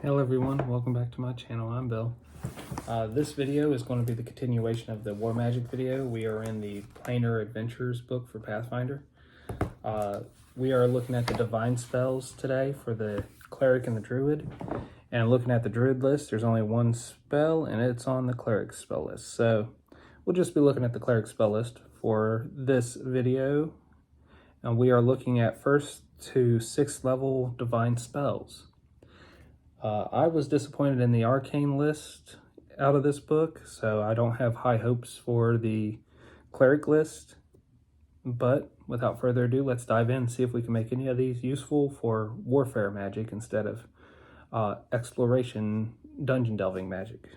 Hello everyone, welcome back to my channel. I'm Bill. This video is going to be the continuation of the War Magic video. We are in the Planar Adventures book for Pathfinder. We are looking at the divine spells today for the cleric and the druid. And looking at the druid list, there's only one spell and it's on the cleric spell list. So we'll just be looking at the cleric spell list for this video. And we are looking at 1st to 6th level divine spells. I was disappointed in the arcane list out of this book, so I don't have high hopes for the cleric list. But without further ado, let's dive in and see if we can make any of these useful for warfare magic instead of exploration dungeon delving magic.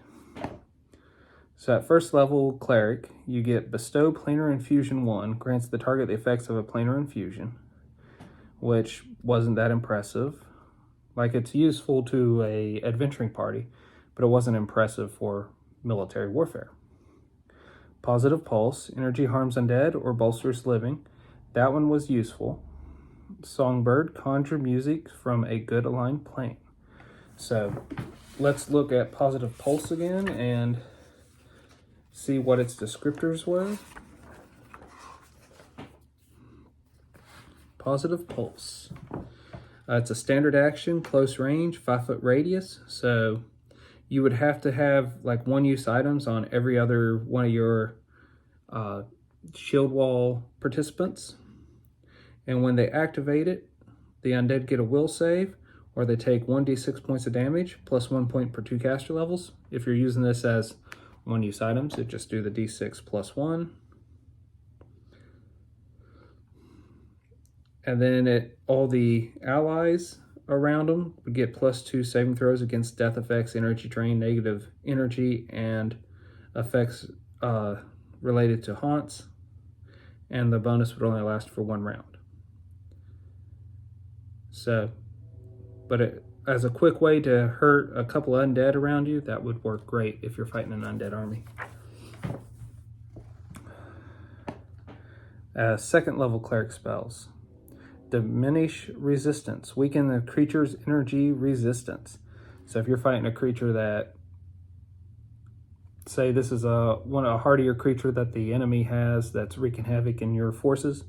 So at 1st level cleric, you get Bestow Planar Infusion 1, grants the target the effects of a planar infusion, which wasn't that impressive. Like, it's useful to a adventuring party, but it wasn't impressive for military warfare. Positive Pulse, energy harms undead or bolsters living. That one was useful. Songbird, conjure music from a good aligned plane. So let's look at Positive Pulse again and see what its descriptors were. Positive Pulse. It's a standard action, close range, 5-foot radius. So you would have to have like one-use items on every other one of your shield wall participants. And when they activate it, the undead get a will save, or they take 1d6 points of damage, plus 1 point per 2 caster levels. If you're using this as one-use items, it just do the d6 plus 1. And then all the allies around them would get +2 saving throws against death effects, energy drain, negative energy, and effects related to haunts. And the bonus would only last for 1 round. So, but as a quick way to hurt a couple undead around you, that would work great if you're fighting an undead army. 2nd level cleric spells. Diminish resistance, weaken the creature's energy resistance. So if you're fighting a creature that, say this is a hardier creature that the enemy has that's wreaking havoc in your forces,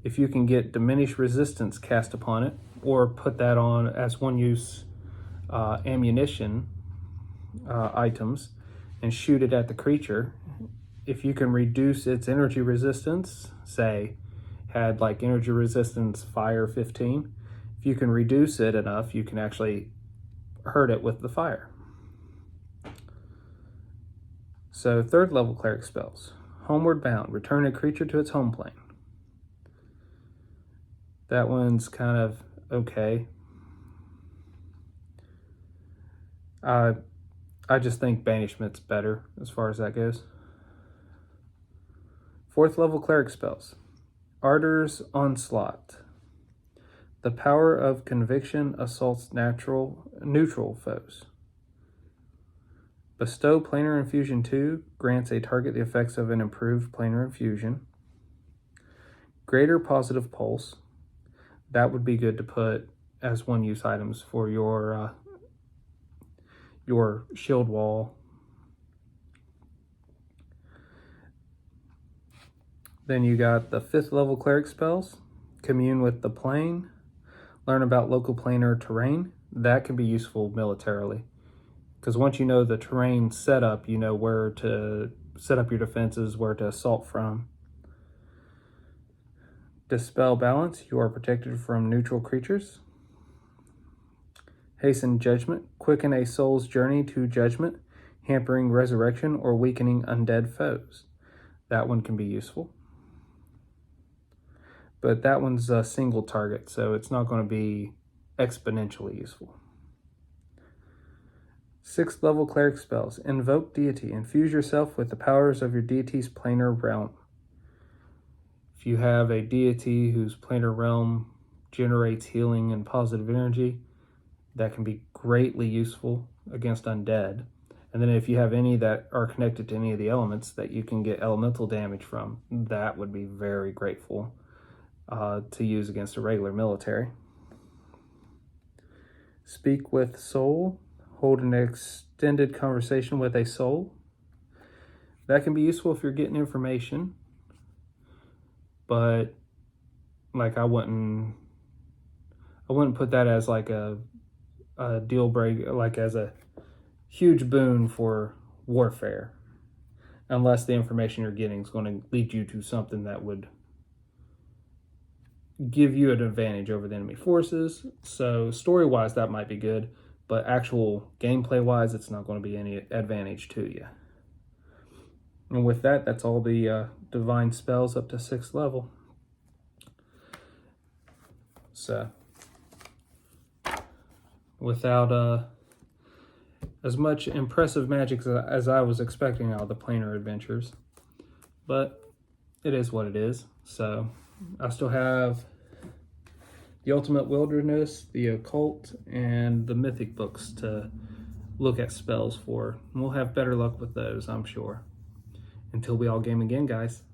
if you can get diminish resistance cast upon it, or put that on as one-use ammunition items and shoot it at the creature, if you can reduce its energy resistance, say had like energy resistance fire 15, if you can reduce it enough, you can actually hurt it with the fire. So 3rd level cleric spells. Homeward Bound, return a creature to its home plane. That one's kind of okay. I just think Banishment's better as far as that goes. 4th level cleric spells. Ardor's Onslaught. The power of conviction assaults neutral foes. Bestow Planar Infusion 2 grants a target the effects of an improved planar infusion. Greater Positive Pulse. That would be good to put as one-use items for your shield wall. Then you got the 5th level cleric spells. Commune with the plane. Learn about local planar terrain. That can be useful militarily, because once you know the terrain setup, you know where to set up your defenses, where to assault from. Dispel Balance. You are protected from neutral creatures. Hasten Judgment. Quicken a soul's journey to judgment, hampering resurrection or weakening undead foes. That one can be useful. But that one's a single target, so it's not going to be exponentially useful. 6th level cleric spells. Invoke Deity. Infuse yourself with the powers of your deity's planar realm. If you have a deity whose planar realm generates healing and positive energy, that can be greatly useful against undead. And then if you have any that are connected to any of the elements that you can get elemental damage from, that would be very grateful to use against a regular military. Speak with soul. Hold an extended conversation with a soul. That can be useful if you're getting information, but like I wouldn't put that as like a deal breaker, like as a huge boon for warfare, unless the information you're getting is going to lead you to something that would give you an advantage over the enemy forces. So story-wise, that might be good, but actual gameplay-wise, it's not going to be any advantage to you. And with that, that's all the divine spells up to 6th level. So, without as much impressive magic as I was expecting out of the planar adventures, but it is what it is. So, I still have the Ultimate Wilderness, the Occult, and the Mythic books to look at spells for. And we'll have better luck with those, I'm sure. Until we all game again, guys.